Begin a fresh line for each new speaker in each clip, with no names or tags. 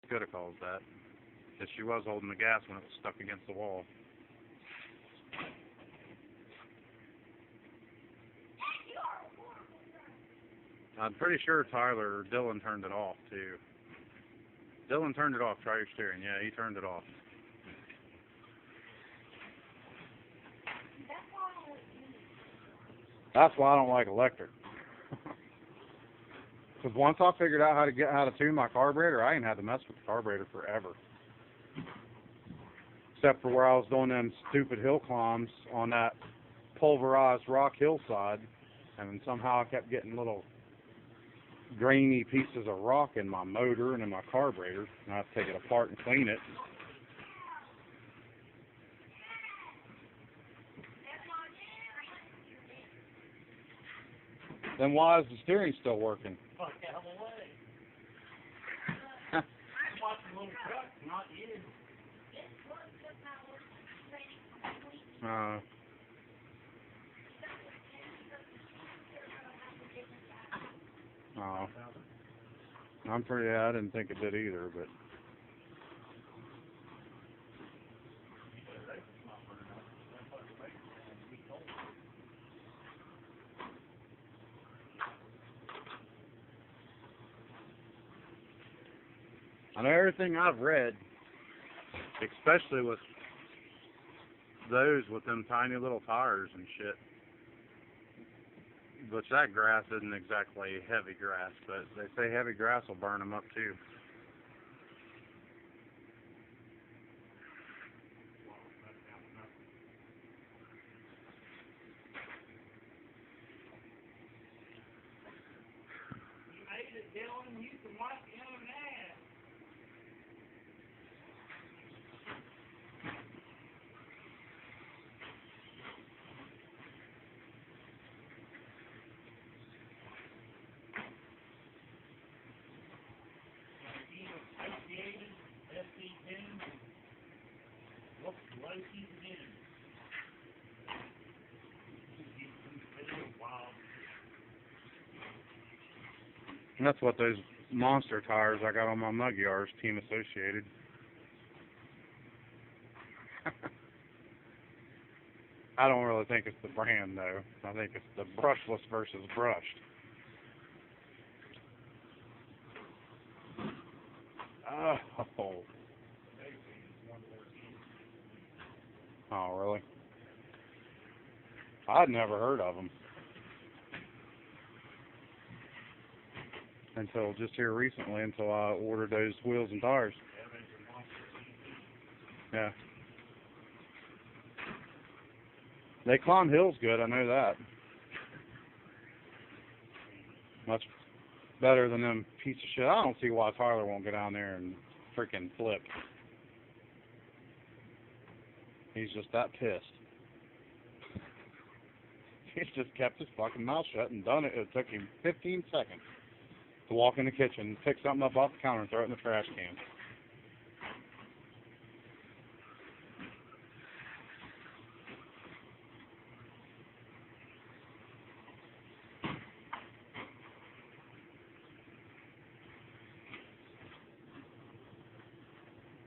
Could have caused that. Because she was holding the gas when it was stuck against the wall. I'm pretty sure Tyler or Dylan turned it off too. Dylan turned it off. Try your steering. Yeah, he turned it off. That's why I don't like electric. Because once I figured out how to tune my carburetor, I ain't had to mess with the carburetor forever. Except for where I was doing them stupid hill climbs on that pulverized rock hillside, and then somehow I kept getting little grainy pieces of rock in my motor and in my carburetor, and I have to take it apart and clean it. Then why is the steering still working?
Fuck out of the way. I'm watching little trucks, not you.
Oh. I didn't think it did either, but. I know everything I've read, especially with those with them tiny little tires and shit. Which that grass isn't exactly heavy grass, but they say heavy grass will burn them up too.
You made it, Dylan. You can watch the other man.
And that's what those monster tires I got on my mug yards, Team Associated. I don't really think it's the brand though. I think it's the brushless versus brushed. Oh. Oh, really? I'd never heard of them until just here recently, until I ordered those wheels and tires. Yeah. They climb hills good, I know that. Much better than them piece of shit. I don't see why Tyler won't go down there and freaking flip. He's just that pissed. He's just kept his fucking mouth shut and done it. It took him 15 seconds to walk in the kitchen, pick something up off the counter and throw it in the trash can.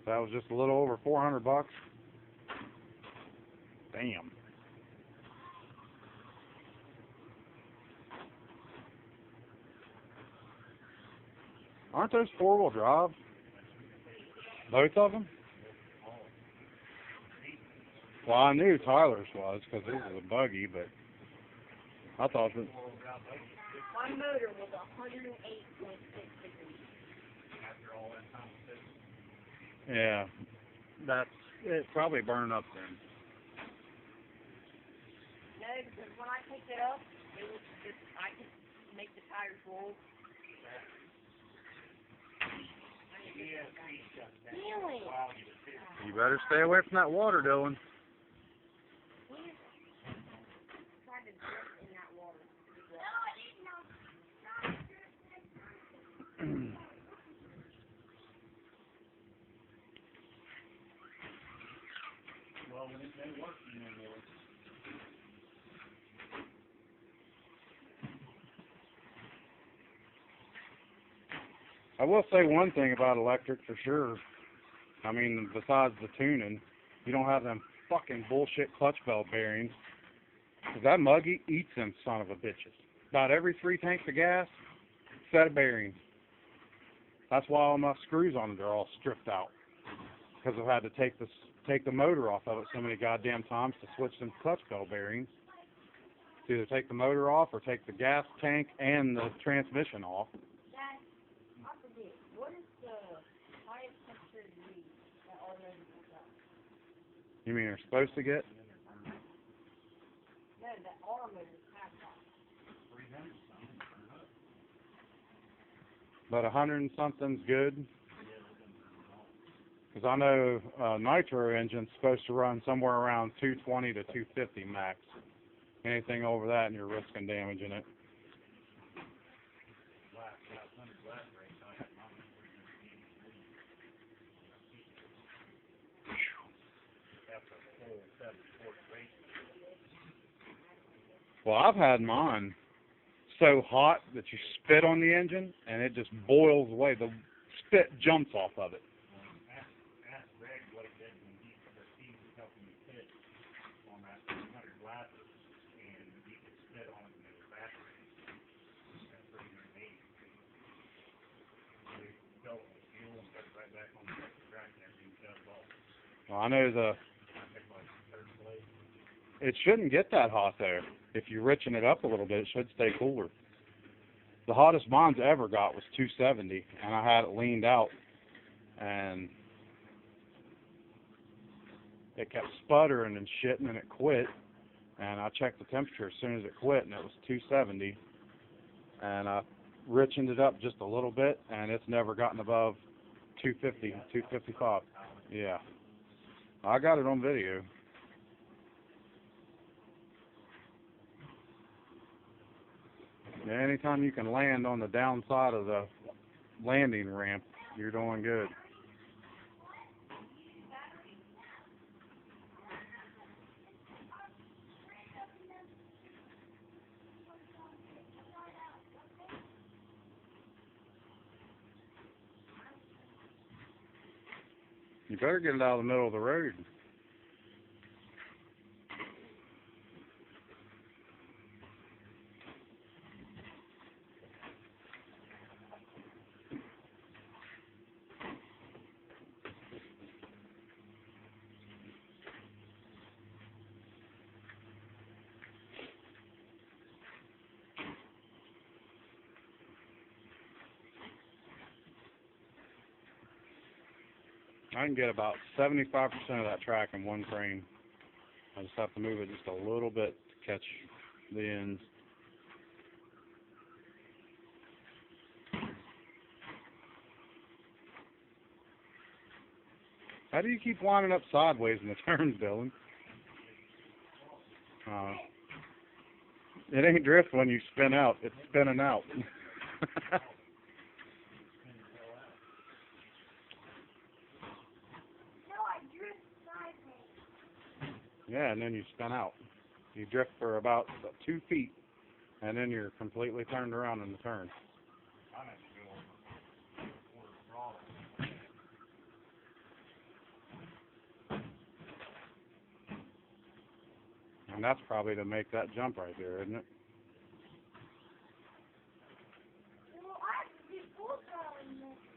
That was just a little over $400. Damn. Aren't those four-wheel drive? Both of them? Well, I knew Tyler's was because this is a buggy, but I thought that.
My motor was 108.6 degrees.
Yeah, it probably burned up then.
No, because when I picked it up, it was just, I could make the tires roll. Really?
You better stay away from that water, Dylan.
Tried to drift in that water.
Well, when it ain't working anymore.
I will say one thing about electric for sure. I mean, besides the tuning, you don't have them fucking bullshit clutch belt bearings. 'Cause that muggy eats them son of a bitches. About every 3 tanks of gas, set of bearings. That's why all my screws on it are all stripped out. Because I've had to take the motor off of it so many goddamn times to switch them clutch belt bearings. To either take the motor off or take the gas tank and the transmission off.
Dad, I forget. What is the highest temperature to use that automated pulls out?
You mean they're supposed to get?
No, that automated half off.
But 100 and something's good. Because I know nitro engine's supposed to run somewhere around 220 to 250 max. Anything over that and you're risking damaging it. Well, I've had mine so hot that you spit on the engine and it just boils away. The spit jumps off of it. Well, I know it shouldn't get that hot though. If you richen it up a little bit, it should stay cooler. The hottest mine's ever got was 270, and I had it leaned out, and it kept sputtering and shit, and then it quit. And I checked the temperature as soon as it quit, and it was 270. And I richened it up just a little bit, and it's never gotten above 250, 255. Yeah. I got it on video. Yeah, anytime you can land on the downside of the landing ramp, you're doing good. You better get it out of the middle of the road. I can get about 75% of that track in one crane. I just have to move it just a little bit to catch the ends. How do you keep lining up sideways in the turns, Dylan? It ain't drift when you spin out. It's spinning out. Yeah, and then you spin out. You drift for about 2 feet, and then you're completely turned around in the turn. And that's probably to make that jump right there, isn't it?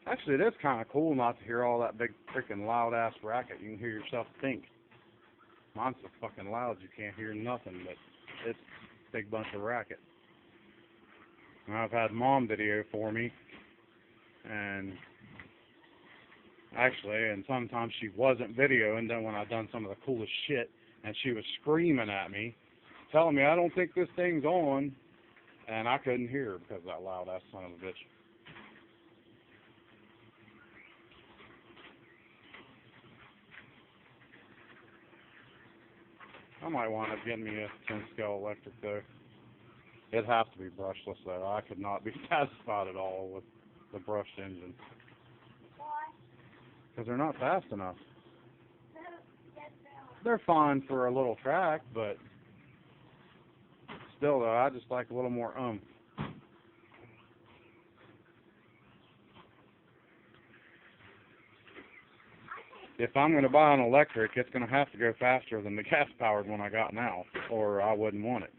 Actually, it is kind of cool not to hear all that big freaking loud-ass racket. You can hear yourself think. Mine's so fucking loud you can't hear nothing, but it's a big bunch of racket. And I've had Mom video for me, and actually, and sometimes she wasn't videoing, then when I done some of the coolest shit, and she was screaming at me, telling me I don't think this thing's on, and I couldn't hear her because of that loud-ass son of a bitch. I might wind up getting me a 10-scale electric, though. It'd have to be brushless, though. I could not be satisfied at all with the brushed engine.
Why?
Because they're not fast enough. They're fine for a little track, but still, though, I just like a little more oomph. if I'm going to buy an electric, it's going to have to go faster than the gas-powered one I got now, or I wouldn't want it.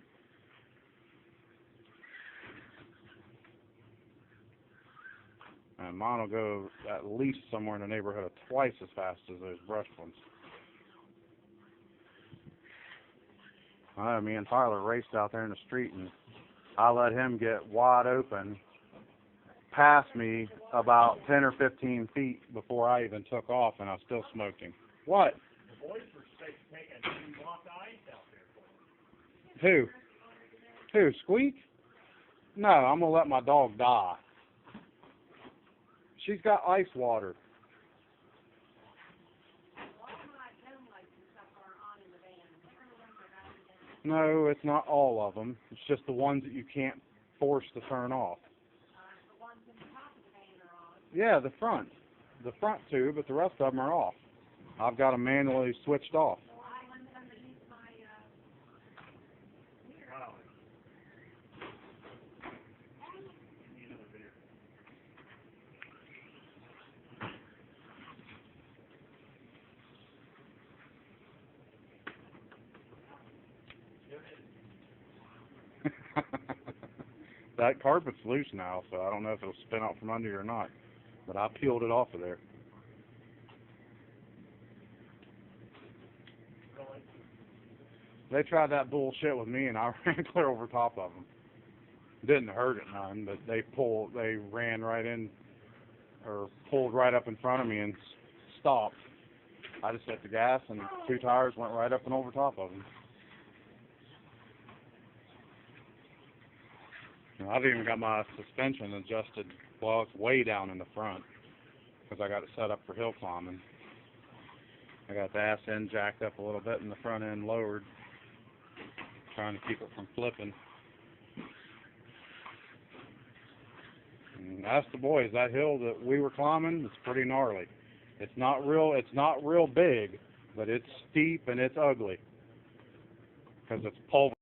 And mine will go at least somewhere in the neighborhood of twice as fast as those brushed ones. Me and Tyler raced out there in the street, and I let him get wide open, past me about 10 or 15 feet before I even took off, and I still smoked him. What?
The boys were taking 2 blocks of ice out there for you.
Who? Squeak? No, I'm going to let my dog die. She's got ice water. No, it's not all of them. It's just the ones that you can't force to turn off. Yeah, the front. The front two, but the rest of them are off. I've got them manually switched off. That carpet's loose now, so I don't know if it'll spin out from under you or not. But I peeled it off of there. They tried that bullshit with me, and I ran clear over top of them. Didn't hurt it none, but they ran right in, or pulled right up in front of me and stopped. I just hit the gas, and 2 tires went right up and over top of them. And I've even got my suspension adjusted. Well, it's way down in the front because I got it set up for hill climbing. I got the ass end jacked up a little bit and the front end lowered, trying to keep it from flipping. And ask the boys, that hill that we were climbing is pretty gnarly. It's not real big, but it's steep and it's ugly because it's pulverized.